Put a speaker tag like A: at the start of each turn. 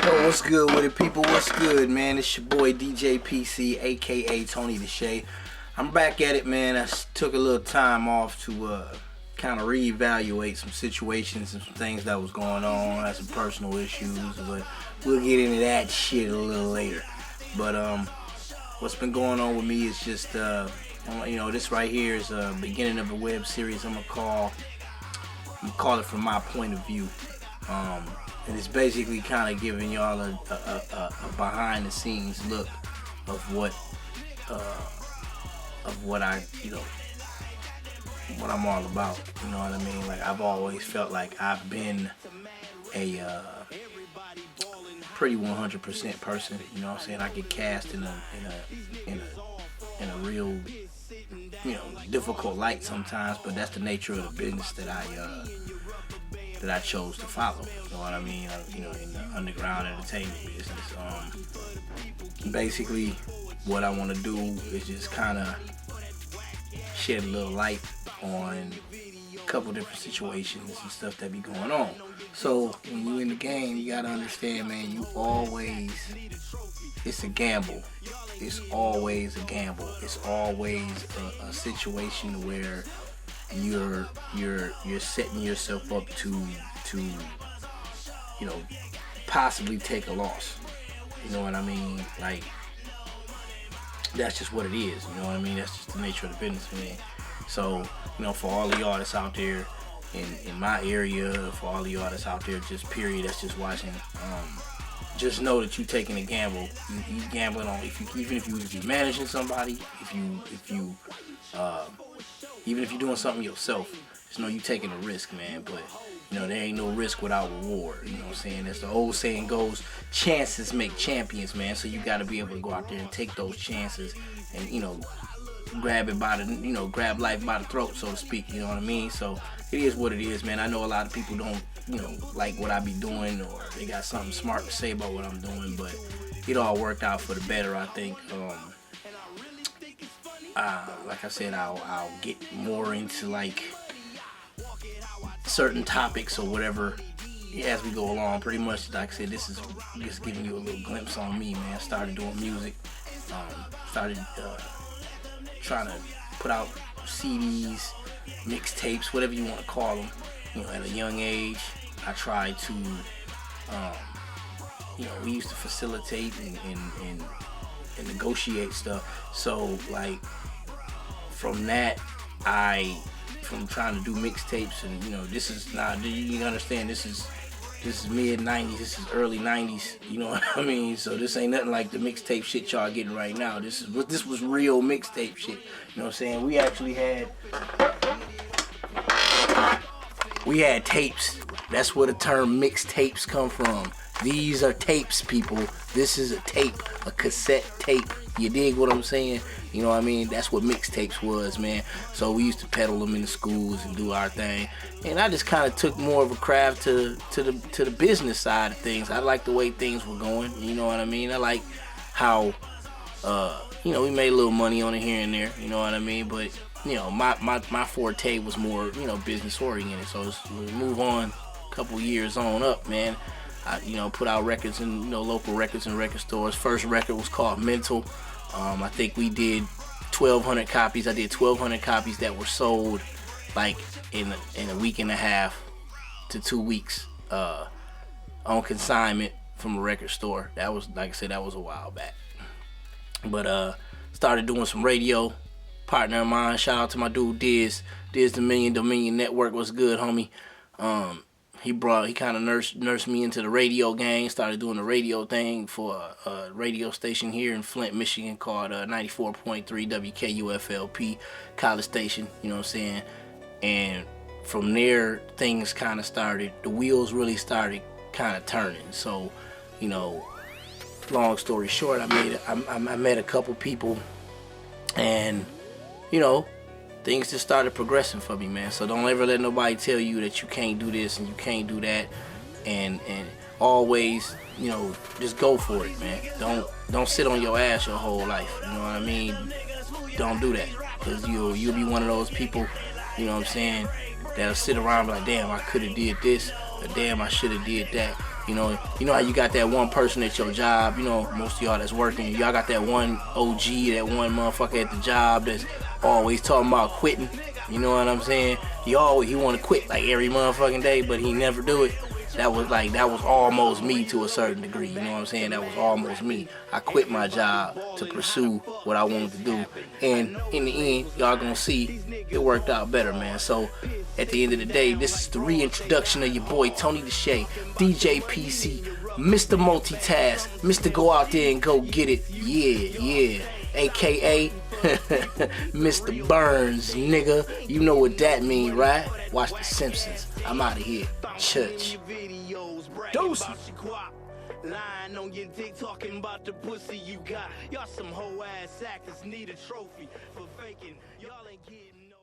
A: Yo, what's good with it, people? What's good, man? It's your boy DJ PC, aka TonyDeshae. I'm back at it, man. I took a little time off to kind of reevaluate some situations and some things that was going on. I had some personal issues, but we'll get into that shit a little later. But what's been going on with me is just this right here is a beginning of a web series. I'm gonna call it From My Point of View. And it's basically kind of giving y'all a behind the scenes look of what what I'm all about. You know what I mean? Like, I've always felt like I've been a pretty 100% person. You know what I'm saying? I get cast in a real, difficult light sometimes, but that's the nature of the business that I chose to follow. You know what I mean? In the underground entertainment business. Basically, what I want to do is just kind of shed a little light on a couple different situations and stuff that be going on. So when you in the game, you gotta understand, man. It's a gamble. It's always a gamble. It's always a situation where you're setting yourself up to possibly take a loss. You know what I mean? Like, that's just what it is. You know what I mean? That's just the nature of the business, man. So, for all of y'all that's out there in my area, for all of y'all that's out there just period, that's just watching, just know that you taking a gamble. You gambling on even if you're managing somebody, even if you're doing something yourself, just know you taking a risk, man. But there ain't no risk without reward. You know what I'm saying? As the old saying goes, chances make champions, man. So you got to be able to go out there and take those chances, and grab life by the throat, so to speak. You know what I mean? So it is what it is, man. I know a lot of people don't, like what I be doing, or they got something smart to say about what I'm doing, but it all worked out for the better, I think. Like I said, I'll get more into like certain topics or whatever as we go along. Pretty much, like I said, this is just giving you a little glimpse on me, man. Started doing music, started trying to put out CDs, mixtapes, whatever you want to call them. At a young age, I tried to, we used to facilitate and negotiate stuff. So like, from that, from trying to do mixtapes, and this is not, you understand, this is mid 90s, this is early 90s, you know what I mean? So this ain't nothing like the mixtape shit y'all getting right now. This was real mixtape shit. You know what I'm saying? We actually had tapes. That's where the term mixtapes come from. These are tapes, people. This is a tape, a cassette tape. You dig what I'm saying? You know what I mean? That's what mixtapes was, man. So we used to peddle them in the schools and do our thing. And I just kind of took more of a craft to the business side of things. I like the way things were going. You know what I mean? I like how, we made a little money on it here and there. You know what I mean? But my forte was more, business oriented. So we move on a couple years on up, man. I, put out records in, local records and record stores. First record was called Mental. I think we did 1,200 copies. I did 1,200 copies that were sold like in a week and a half to 2 weeks on consignment from a record store. That was, like I said, that was a while back. But started doing some radio. Partner of mine, shout out to my dude Diz Dominion Network. Was good, homie. He kind of nursed me into the radio game. Started doing the radio thing for a radio station here in Flint, Michigan called 94.3 WKUFLP college station. You know what I'm saying? And from there, things kind of started. The wheels really started kind of turning. So, long story short, I met a couple people, and things just started progressing for me, man. So don't ever let nobody tell you that you can't do this and you can't do that, and always, just go for it, man. Don't sit on your ass your whole life. You know what I mean? Don't do that, because you'll be one of those people, you know what I'm saying, that'll sit around and be like, damn, I could have did this, or damn, I should have did that. You know how you got that one person at your job, you know, most of y'all that's working, y'all got that one OG, that one motherfucker at the job that's always talking about quitting. You know what I'm saying? He want to quit like every motherfucking day, but he never do it. That was almost me to a certain degree. You know what I'm saying? That was almost me. I quit my job to pursue what I wanted to do, and in the end, y'all gonna see it worked out better, man. So at the end of the day, this is the reintroduction of your boy TonyDeshae, DJ PC, Mr. Multitask, Mr. Go out there and go get it, yeah, aka Mr. Burns, nigga. You know what that mean, right? Watch The Simpsons. I'm out of here. Church.
B: Deuces. Lying on your dick, talking about the pussy you got. Y'all some hoe ass actors need a trophy for faking. Y'all ain't getting